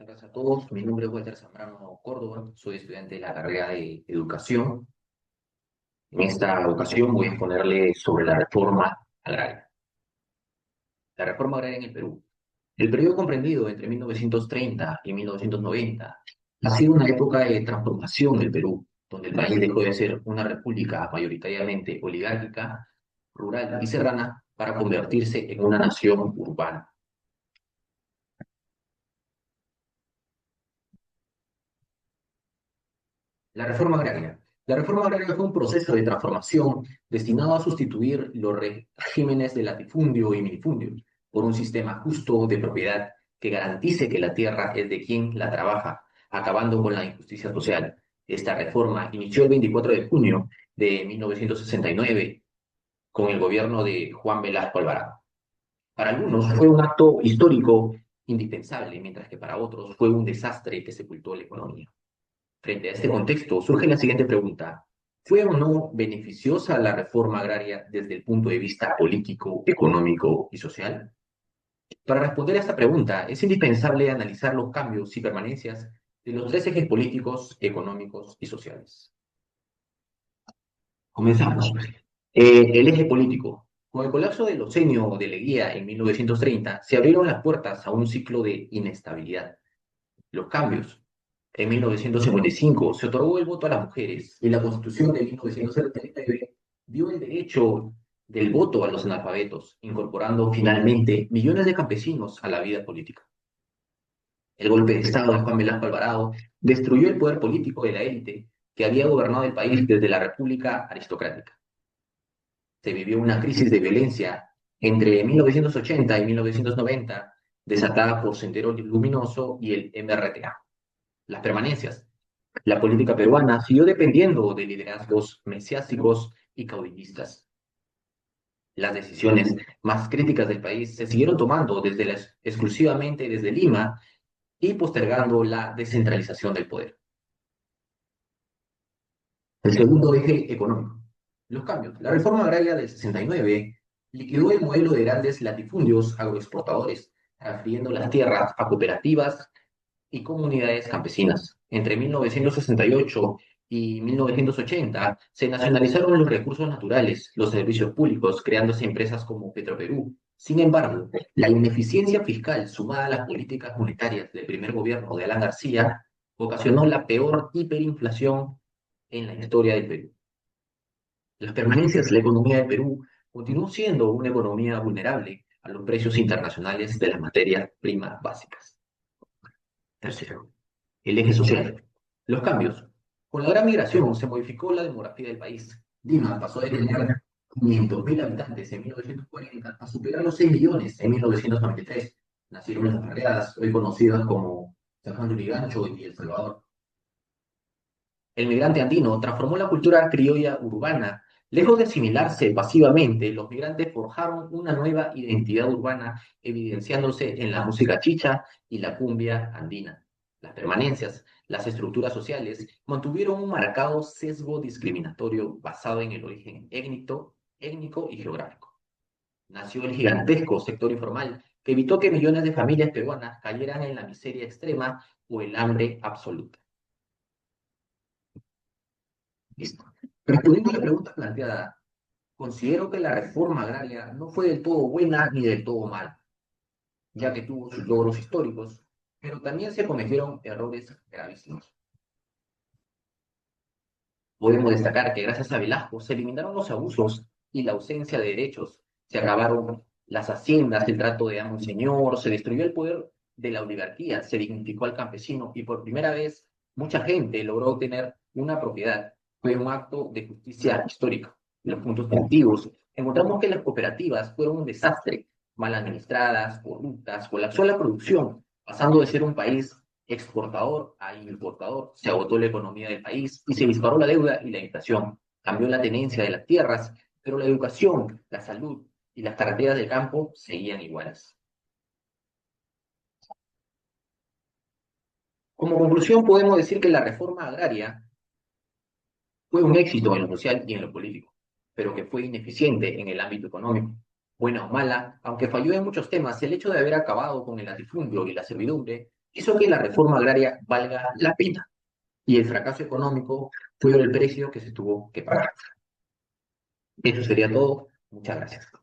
Gracias a todos, mi nombre es Walter Zambrano Córdoba, soy estudiante de la carrera de Educación. En esta ocasión voy a exponerle sobre la reforma agraria. La reforma agraria en el Perú. El periodo comprendido entre 1930 y 1990 ha sido una época de transformación del Perú, donde el país dejó de ser una república mayoritariamente oligárquica, rural y serrana para convertirse en una nación urbana. La reforma agraria. La reforma agraria fue un proceso de transformación destinado a sustituir los regímenes de latifundio y minifundio por un sistema justo de propiedad que garantice que la tierra es de quien la trabaja, acabando con la injusticia social. Esta reforma inició el 24 de junio de 1969 con el gobierno de Juan Velasco Alvarado. Para algunos fue un acto histórico indispensable, mientras que para otros fue un desastre que sepultó la economía. Frente a este contexto, surge la siguiente pregunta. ¿Fue o no beneficiosa la reforma agraria desde el punto de vista político, económico y social? Para responder a esta pregunta, es indispensable analizar los cambios y permanencias de los tres ejes políticos, económicos y sociales. Comenzamos. El eje político. Con el colapso del Osenio de Leguía en 1930, se abrieron las puertas a un ciclo de inestabilidad. Los cambios. En 1955 se otorgó el voto a las mujeres y la Constitución de 1979 dio el derecho del voto a los analfabetos, incorporando finalmente millones de campesinos a la vida política. El golpe de Estado de Juan Velasco Alvarado destruyó el poder político de la élite que había gobernado el país desde la República aristocrática. Se vivió una crisis de violencia entre 1980 y 1990, desatada por Sendero Luminoso y el MRTA. Las permanencias. La política peruana siguió dependiendo de liderazgos mesiásicos y caudillistas. Las decisiones más críticas del país se siguieron tomando exclusivamente desde Lima y postergando la descentralización del poder. El segundo eje económico. Los cambios. La reforma agraria del 69 liquidó el modelo de grandes latifundios agroexportadores, transfiriendo las tierras a cooperativas y comunidades campesinas. Entre 1968 y 1980 se nacionalizaron los recursos naturales, los servicios públicos, creándose empresas como Petroperú. Sin embargo, la ineficiencia fiscal sumada a las políticas monetarias del primer gobierno de Alan García ocasionó la peor hiperinflación en la historia del Perú. Las permanencias, la economía del Perú continuó siendo una economía vulnerable a los precios internacionales de las materias primas básicas. Tercero, el eje social. Los cambios. Con la gran migración se modificó la demografía del país. Lima pasó de tener 500.000 habitantes en 1940 a superar los 6 millones en 1993. Nacieron las barriadas, hoy conocidas como San Juan de Urigancho y El Salvador. El migrante andino transformó la cultura criolla urbana. Lejos de asimilarse pasivamente, los migrantes forjaron una nueva identidad urbana, evidenciándose en la música chicha y la cumbia andina. Las permanencias, las estructuras sociales, mantuvieron un marcado sesgo discriminatorio basado en el origen étnico y geográfico. Nació el gigantesco sector informal, que evitó que millones de familias peruanas cayeran en la miseria extrema o el hambre absoluta. Listo. Respondiendo a la pregunta planteada, considero que la reforma agraria no fue del todo buena ni del todo mala, ya que tuvo sus logros históricos, pero también se cometieron errores gravísimos. Podemos destacar que gracias a Velasco se eliminaron los abusos y la ausencia de derechos, se acabaron las haciendas, el trato de amo y señor, se destruyó el poder de la oligarquía, se dignificó al campesino y por primera vez mucha gente logró obtener una propiedad. Fue un acto de justicia histórica. En los puntos positivos, encontramos que las cooperativas fueron un desastre, mal administradas, corruptas, colapsó la producción, pasando de ser un país exportador a importador, se agotó la economía del país y se disparó la deuda y la inflación. Cambió la tenencia de las tierras, pero la educación, la salud y las carreteras del campo seguían iguales. Como conclusión, podemos decir que la reforma agraria fue un éxito en lo social y en lo político, pero que fue ineficiente en el ámbito económico. Buena o mala, aunque falló en muchos temas, el hecho de haber acabado con el latifundio y la servidumbre hizo que la reforma agraria valga la pena y el fracaso económico fue el precio que se tuvo que pagar. Eso sería todo. Muchas gracias.